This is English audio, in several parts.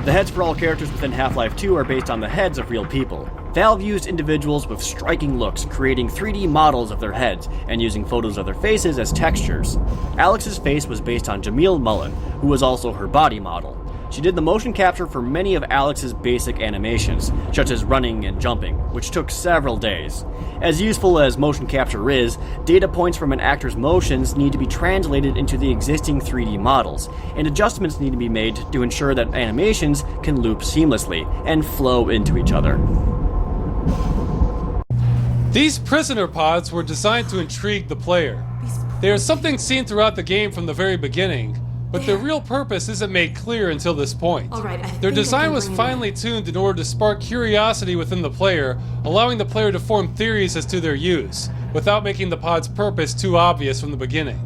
The heads for all characters within Half-Life 2 are based on the heads of real people. Valve used individuals with striking looks, creating 3D models of their heads and using photos of their faces as textures. Alex's face was based on Jamil Mullen, who was also her body model. She did the motion capture for many of Alex's basic animations, such as running and jumping, which took several days. As useful as motion capture is, data points from an actor's motions need to be translated into the existing 3D models, and adjustments need to be made to ensure that animations can loop seamlessly and flow into each other. These prisoner pods were designed to intrigue the player. They are something seen throughout the game from the very beginning, but their real purpose isn't made clear until this point. Their design was finely tuned in order to spark curiosity within the player, allowing the player to form theories as to their use, without making the pod's purpose too obvious from the beginning.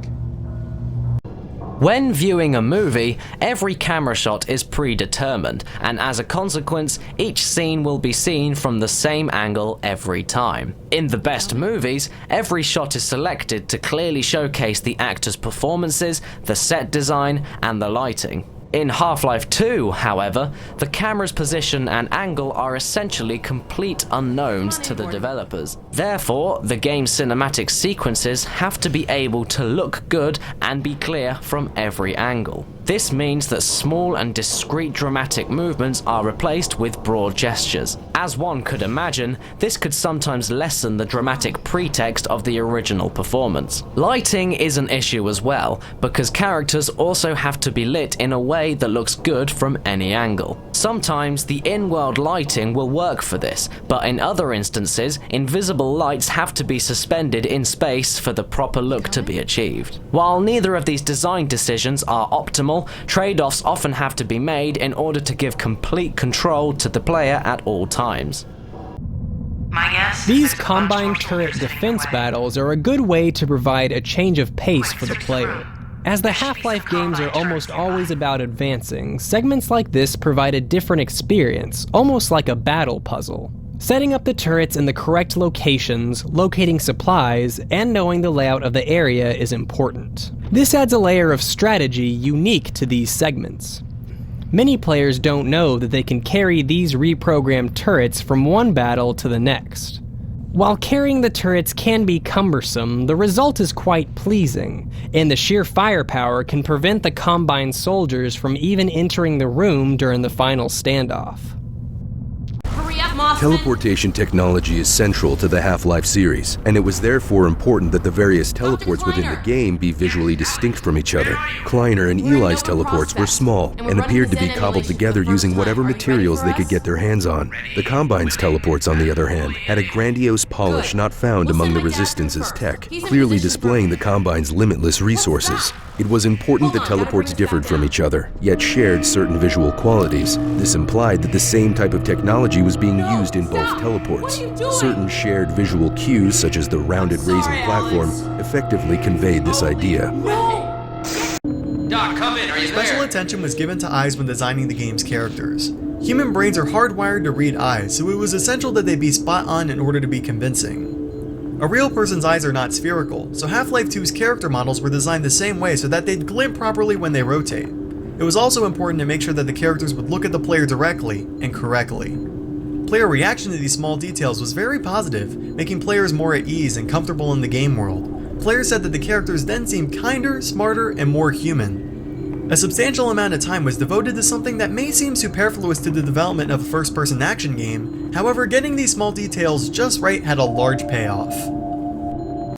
When viewing a movie, every camera shot is predetermined, and as a consequence, each scene will be seen from the same angle every time. In the best movies, every shot is selected to clearly showcase the actors' performances, the set design, and the lighting. In Half-Life 2, however, the camera's position and angle are essentially complete unknowns to the developers. Therefore, the game's cinematic sequences have to be able to look good and be clear from every angle. This means that small and discrete dramatic movements are replaced with broad gestures. As one could imagine, this could sometimes lessen the dramatic pretext of the original performance. Lighting is an issue as well, because characters also have to be lit in a way that looks good from any angle. Sometimes the in-world lighting will work for this, but in other instances, invisible lights have to be suspended in space for the proper look to be achieved. While neither of these design decisions are optimal, trade-offs often have to be made in order to give complete control to the player at all times. These Combine turret defense battles are a good way to provide a change of pace for the player. As the Half-Life games are almost always about advancing, segments like this provide a different experience, almost like a battle puzzle. Setting up the turrets in the correct locations, locating supplies, and knowing the layout of the area is important. This adds a layer of strategy unique to these segments. Many players don't know that they can carry these reprogrammed turrets from one battle to the next. While carrying the turrets can be cumbersome, the result is quite pleasing, and the sheer firepower can prevent the Combine soldiers from even entering the room during the final standoff. Teleportation technology is central to the Half-Life series, and it was therefore important that the various teleports within the game be visually distinct from each other. Kleiner and Eli's teleports were small and appeared to be cobbled together using whatever materials they could get their hands on. The Combine's teleports, on the other hand, had a grandiose polish not found among the Resistance's tech, clearly displaying the Combine's limitless resources. It was important that teleports differed from each other, yet shared certain visual qualities. This implied that the same type of technology was being used in both teleports. Certain shared visual cues, such as the rounded raising platform, effectively conveyed this idea. Doc, come in, are you there? Special attention was given to eyes when designing the game's characters. Human brains are hardwired to read eyes, so it was essential that they be spot on in order to be convincing. A real person's eyes are not spherical, so Half-Life 2's character models were designed the same way so that they'd glint properly when they rotate. It was also important to make sure that the characters would look at the player directly and correctly. Player reaction to these small details was very positive, making players more at ease and comfortable in the game world. Players said that the characters then seemed kinder, smarter, and more human. A substantial amount of time was devoted to something that may seem superfluous to the development of a first-person action game. However, getting these small details just right had a large payoff.